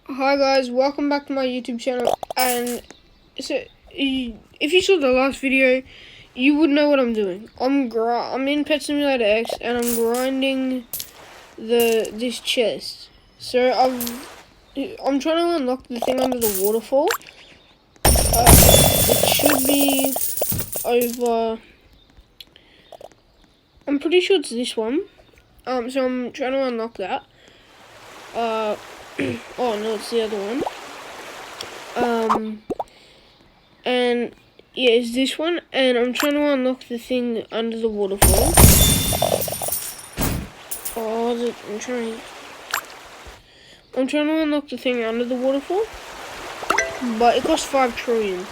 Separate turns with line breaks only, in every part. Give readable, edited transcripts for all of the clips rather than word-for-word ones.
Hi guys, welcome back to my YouTube channel. And so, if you saw the last video, you would know what I'm doing. I'm in Pet Simulator X, and I'm grinding this chest. So I'm trying to unlock the thing under the waterfall. It should be over. I'm pretty sure it's this one. So I'm trying to unlock that. Oh no, it's the other one. And yeah, it's this one, and I'm trying to unlock the thing under the waterfall. I'm trying to unlock the thing under the waterfall, but it costs 5 trillion.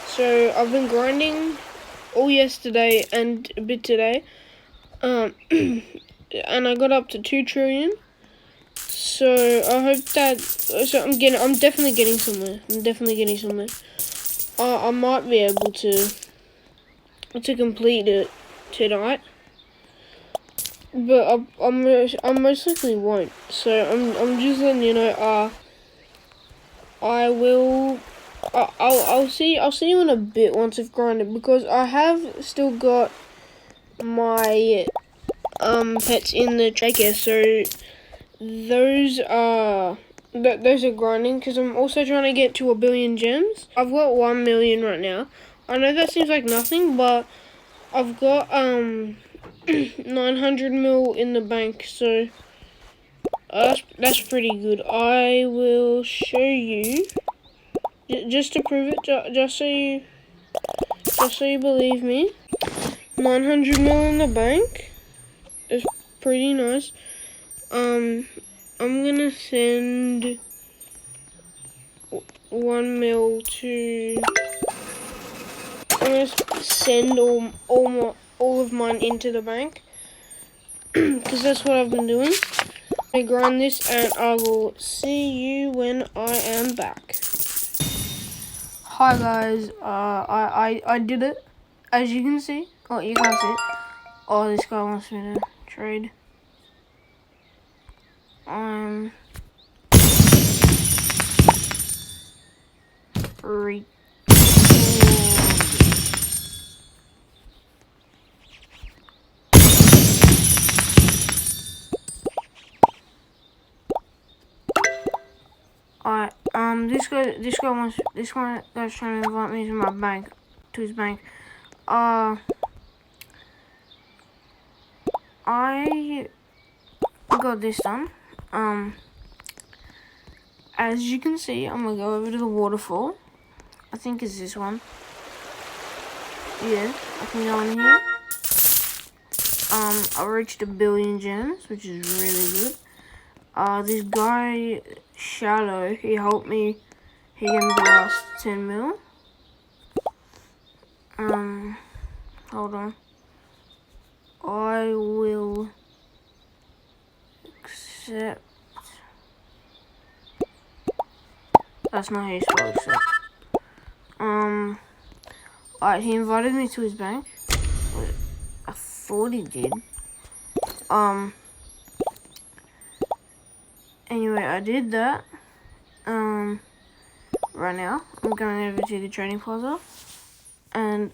So I've been grinding all yesterday and a bit today, and I got up to 2 trillion. So I hope that. So I'm definitely getting somewhere. I might be able to complete it tonight, but I most likely won't. So I'm just letting you know. I'll see you in a bit once I've grinded, because I have still got my pets in the trachea. So those are grinding, because I'm also trying to get to 1 billion gems. I've got 1 million right now. I know that seems like nothing, but I've got 900 mil in the bank, so that's pretty good. I will show you just to prove it, just so you believe me. 900 mil in the bank is pretty nice. I'm gonna send 1 mil to. I'm gonna send all of mine into the bank, because that's what I've been doing. I grind this, and I will see you when I am back. Hi guys, I did it, as you can see. Oh, you can't see it. Oh, this guy wants me to trade. Alright, this guy's trying to invite me to his bank. I got this done. As you can see, I'm gonna go over to the waterfall. I think it's this one. Yeah, I can go in here. I reached 1 billion gems, which is really good. This guy, Shadow, he helped me. He gave me the last 10 mil. Hold on. I will accept. That's not how you spell accept. Alright, he invited me to his bank. Wait, I thought he did. Anyway, I did that. Right now, I'm going over to the training plaza. And,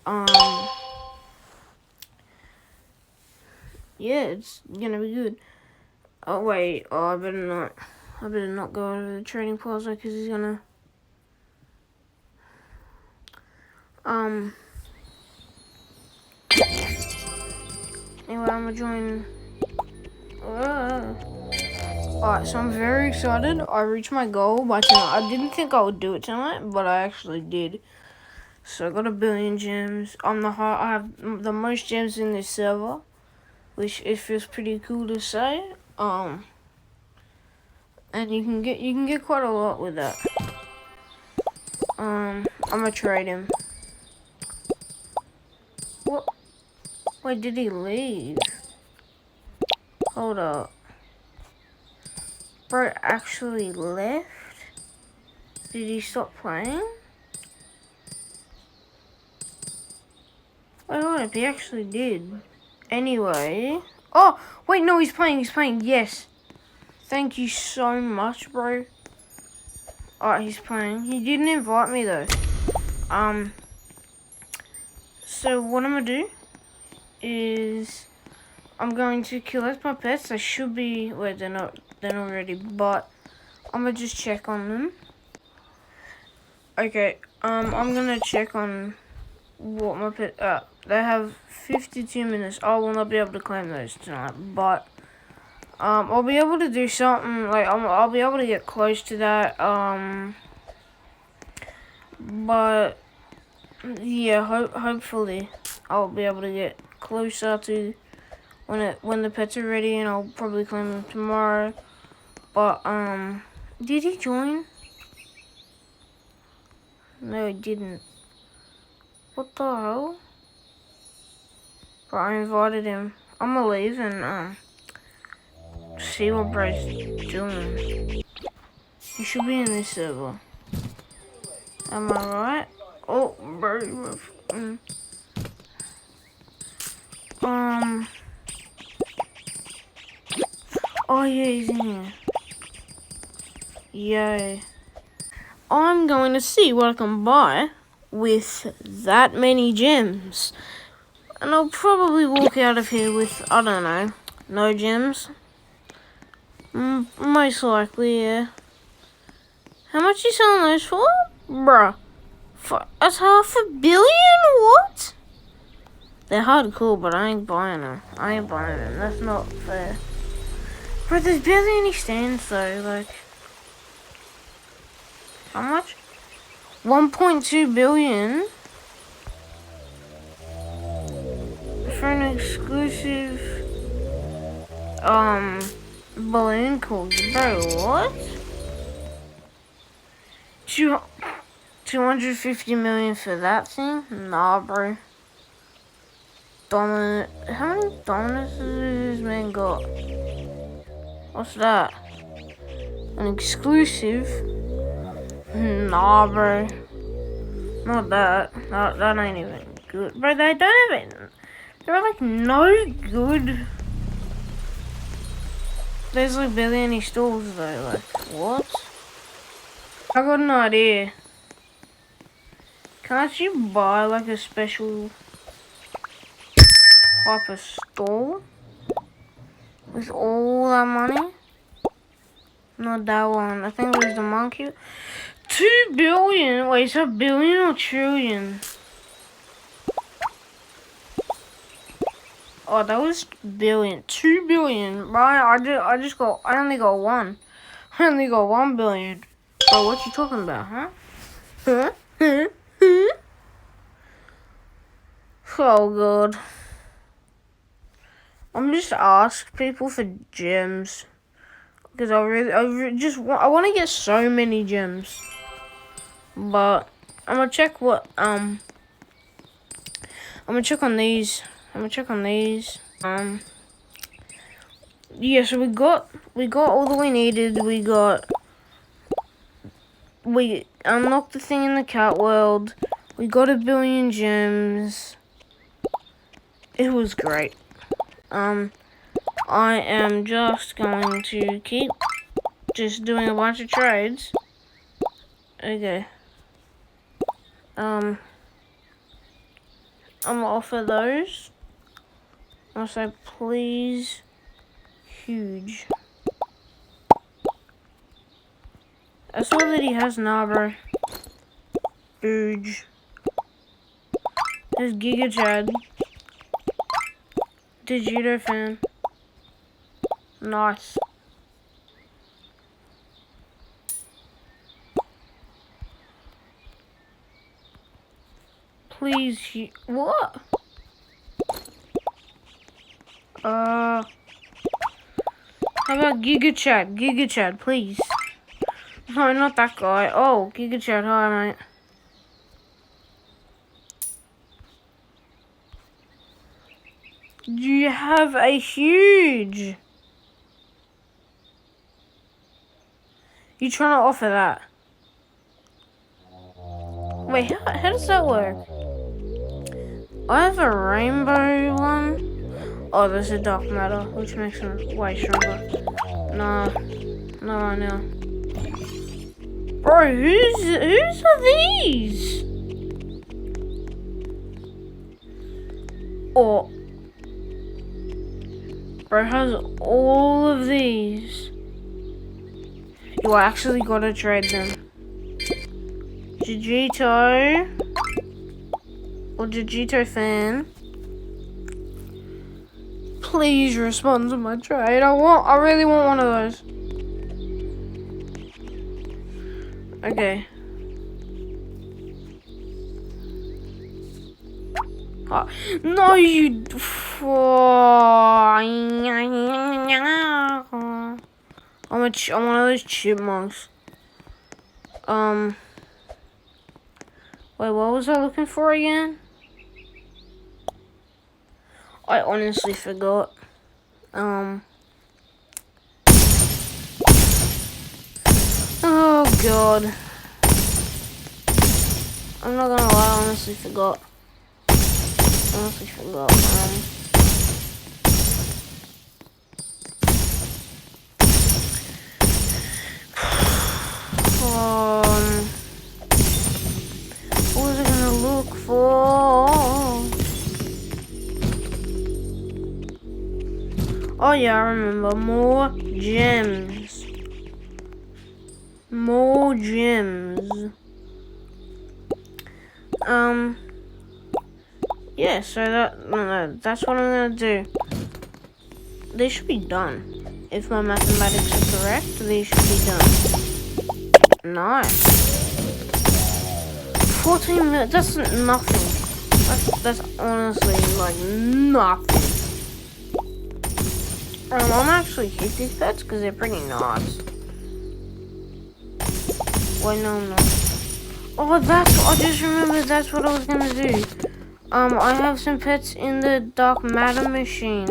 yeah, it's gonna be good. Oh, wait. Oh, I better not go over to the training plaza, because he's gonna... Anyway, I'm gonna join... Alright, so I'm very excited. I reached my goal by tonight. I didn't think I would do it tonight, but I actually did. So I got 1 billion gems. I have the most gems in this server, which it feels pretty cool to say. And you can get quite a lot with that. I'm gonna trade him. What? Wait, did he leave? Hold up. Bro actually left? Did he stop playing? Wait, hold up, he actually did. Anyway. Oh, wait, no, he's playing, yes. Thank you so much, bro. Oh, he's playing. He didn't invite me though. So what I'm gonna do is I'm going to collect my pets. They should be, wait, they're not ready, but I'm gonna just check on them. Okay, I'm gonna check on what my pet, they have 52 minutes. I will not be able to claim those tonight, but I'll be able to do something, like, I'll be able to get close to that, but, yeah, hopefully I'll be able to get closer to when the pets are ready, and I'll probably claim them tomorrow. But did he join? No, he didn't. What the hell? But I invited him. I'm gonna leave and see what bro's doing. He should be in this server. Am I right? Oh, bro. Oh yeah, he's in here. Yay. I'm going to see what I can buy with that many gems. And I'll probably walk out of here with, I don't know, no gems. Most likely, yeah. How much you selling those for? Bruh. That's $500 million? What? They're hardcore, but I ain't buying them. That's not fair. Bro, there's barely any stands though, like. How much? 1.2 billion? For an exclusive, balloon called, bro, what? 250 million for that thing? Nah, bro. Dominant. How many dominants has this man got? What's that? An exclusive? Nah, bro. Not that. That ain't even good. Bro, they don't even. They're like no good. There's like barely any stalls though. Like, what? I got an idea. Can't you buy like a special type of stall with all that money? Not that one. I think it was the monkey. 2 billion. Wait, is that billion or trillion? Oh, that was billion. 2 billion. Right? I only got one. I only got 1 billion. Bro, what you talking about, huh? Huh? Oh god. I'm just ask people for gems. Because I want to get so many gems. But I'm gonna check what I'm gonna check on these. Yeah, so we got all that we needed. We unlocked the thing in the cat world. We got 1 billion gems. It was great. I am just going to keep just doing a bunch of trades. Okay. I'm gonna offer those. I'll say please, huge. I saw that he has Nabro. Huge. There's Giga Chad. Digito fan. Nice. Please, what? How about Giga Chad? Giga Chad, please. No, not that guy. Oh, Giga Chad, hi, mate. You have a huge. You trying to offer that? Wait, how does that work? I have a rainbow one. Oh, there's a dark matter, which makes him way stronger. Nah, no, right now. Bro, whose are these? Oh, bro has all of these. You actually gotta trade them. Jujito or Jujito fan, please respond to my trade. I really want one of those. Okay. Oh, no, you. I'm one of those chipmunks. Wait, what was I looking for again? I honestly forgot. Oh god. I'm not gonna lie, I honestly forgot. What was I gonna look for? Oh yeah, I remember. More gems. More gems. Yeah, so that's what I'm gonna do. They should be done. If my mathematics are correct, they should be done. Nice. 14 minutes, that's nothing. That's honestly like nothing. I'm actually keep these pets because they're pretty nice. Wait, no, I'm not. Oh, I just remembered that's what I was gonna do. I have some pets in the dark matter machine.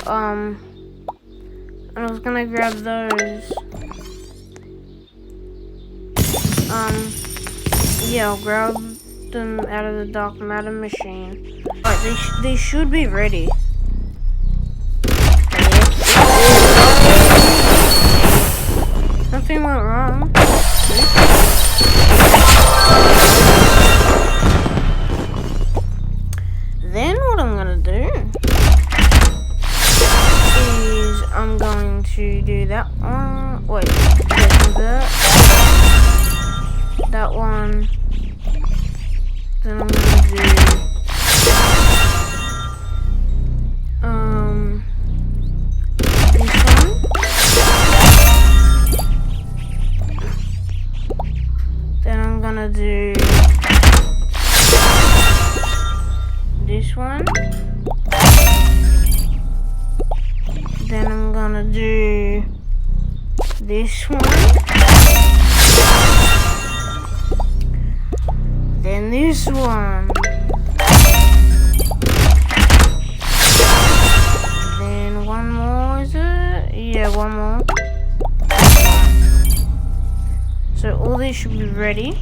And I was gonna grab those. Yeah, I'll grab them out of the dark matter machine. Alright, they should be ready. Nothing went wrong. Then what I'm gonna do is I'm going to do that one. Wait, that one. Then I'm gonna do this one. Then I'm gonna do this one. Then I'm gonna do this one. Then this one. Then one more, is it? Yeah, one more. So all these should be ready.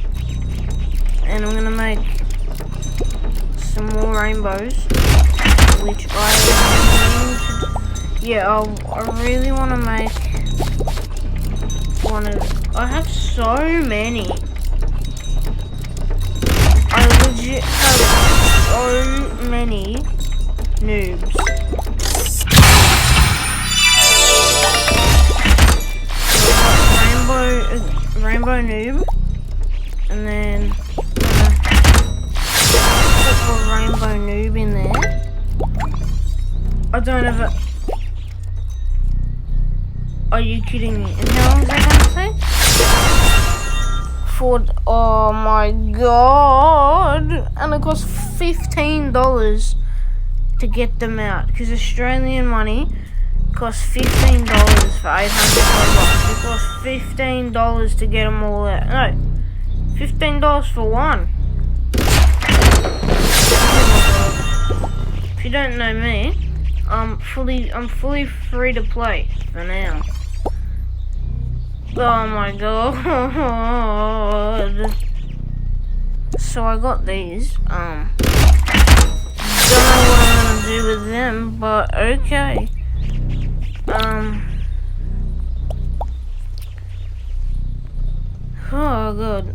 And I'm gonna make some more rainbows, which I really want to make one of. I have so many. I legit have so many noobs. Rainbow noob, and then put a rainbow noob in there. I don't have a. Are you kidding me? And how long is that gonna take? Oh my god! And it costs $15 to get them out, because Australian money costs $15 for 800 bucks. It costs $15 to get them all out. No, $15 for one. If you don't know me, I'm fully free to play for now. Oh my god. So I got these. Don't know what I'm gonna do with them, but okay. Oh god.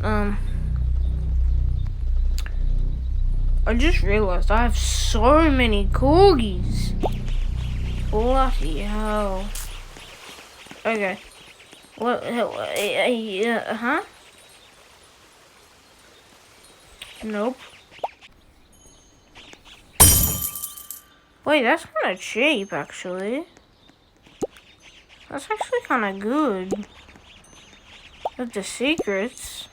I just realized I have so many corgis. Bloody hell. Okay. What? Huh? Nope. Wait, that's kind of cheap, actually. That's actually kind of good. With the secrets.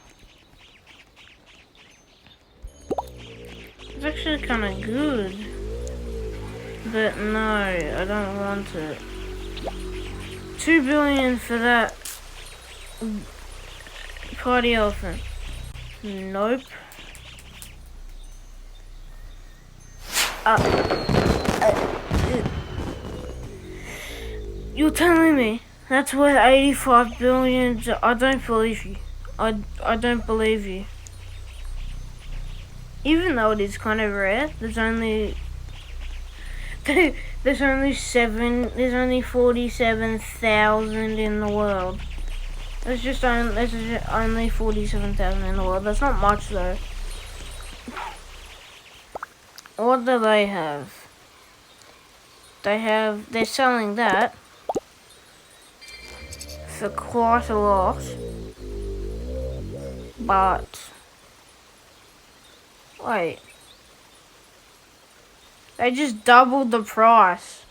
It's actually kind of good. But no, I don't want it. 2 billion for that party elephant. Nope. You're telling me that's worth 85 billion? I don't believe you. I don't believe you. Even though it is kind of rare, there's only 47,000 in the world. There's only 47,000 in the world. That's not much though. What do they have? They're selling that for quite a lot, but wait, they just doubled the price.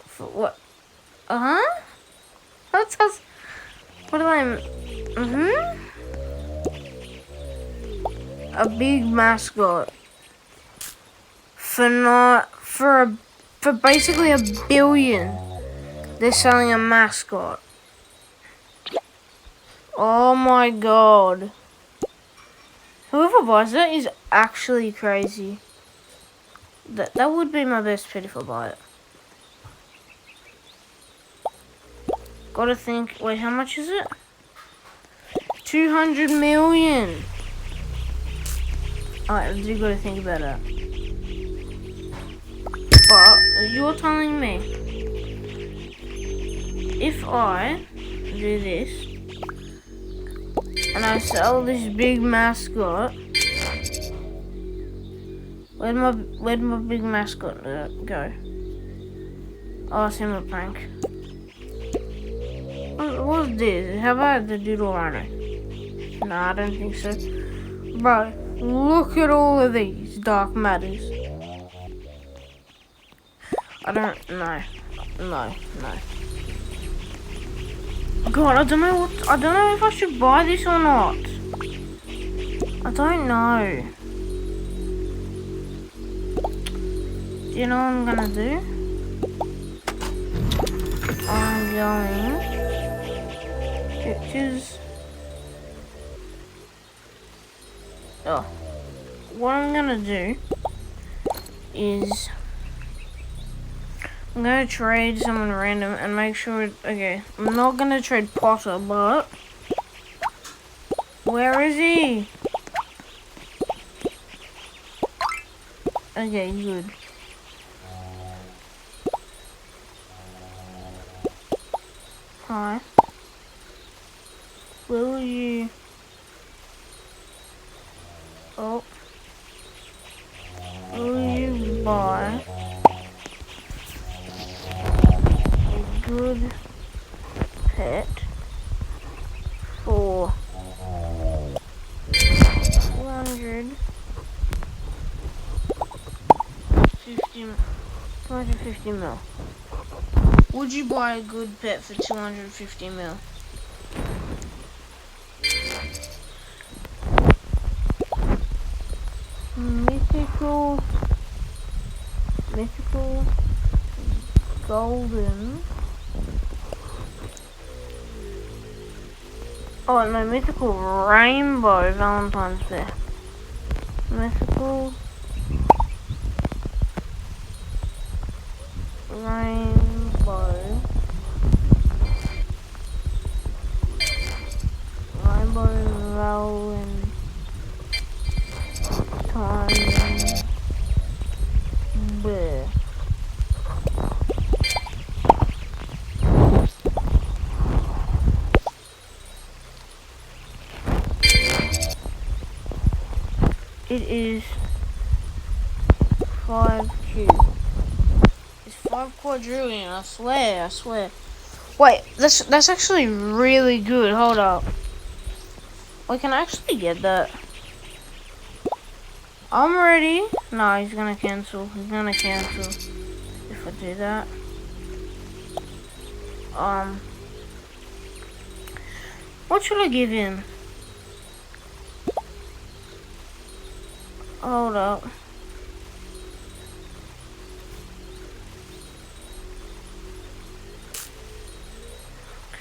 For what? What does? What do I? A big mascot for basically 1 billion. They're selling a mascot. Oh my god. Whoever buys that is actually crazy. That would be my best pet if I buy it. Gotta think. Wait, how much is it? 200 million. Alright, you gotta think about that. But you're telling me if I do this and I sell this big mascot, where'd my big mascot go? Oh, it's in my prank. What's this? How about the doodle rhino? Nah, I don't think so. Bro, look at all of these dark matters. I don't know. No. God, I don't know if I should buy this or not. I don't know. Do you know what I'm gonna do? I'm going pictures. Oh, what I'm gonna do is I'm gonna trade someone random and make sure okay, I'm not gonna trade Potter, but where is he? Okay, good. Hi. Will you? Oh. Will you buy a good pet for 250 mil? Would you buy a good pet for 250 mil? Mythical golden. Oh no, mythical rainbow Valentine's Day. Mythical rainbow Valentine bear. It is 5 cube. It's 5 quadrillion, I swear. Wait, that's actually really good. Hold up. We can actually get that. I'm ready. No, he's gonna cancel. If I do that. What should I give him? Hold up.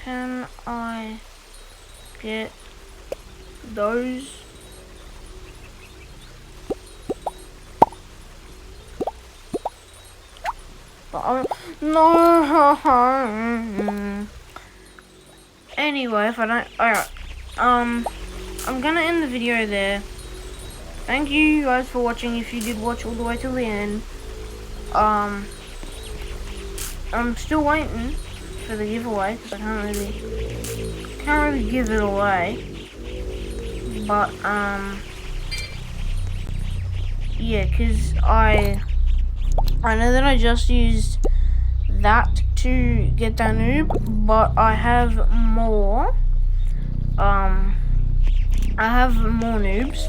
Can I get those? But no. Anyway, if I don't, alright. I'm gonna end the video there. Thank you guys for watching. If you did watch all the way till the end. I'm still waiting for the giveaway because I can't really give it away. But yeah, because I know that I just used that to get that noob, but I have more. I have more noobs.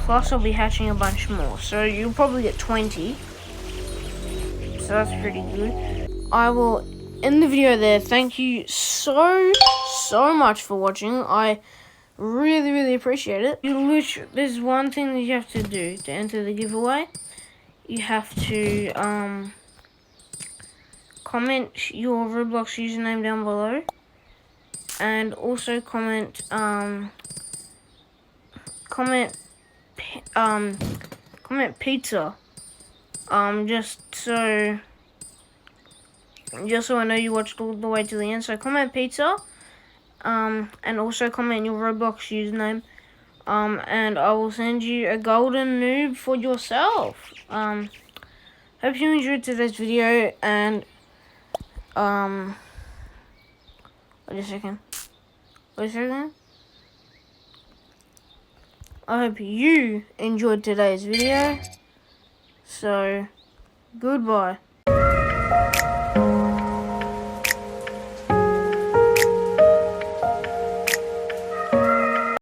Plus, I'll be hatching a bunch more, so you'll probably get 20. So that's pretty good. I will end the video there. Thank you so much for watching. I really appreciate it. There's one thing that you have to do to enter the giveaway. You have to comment your Roblox username down below, and also comment pizza. Just so I know you watched all the way to the end. So comment pizza. And also comment your Roblox username. And I will send you a golden noob for yourself. Hope you enjoyed today's video, and wait a second. I hope you enjoyed today's video. So, goodbye.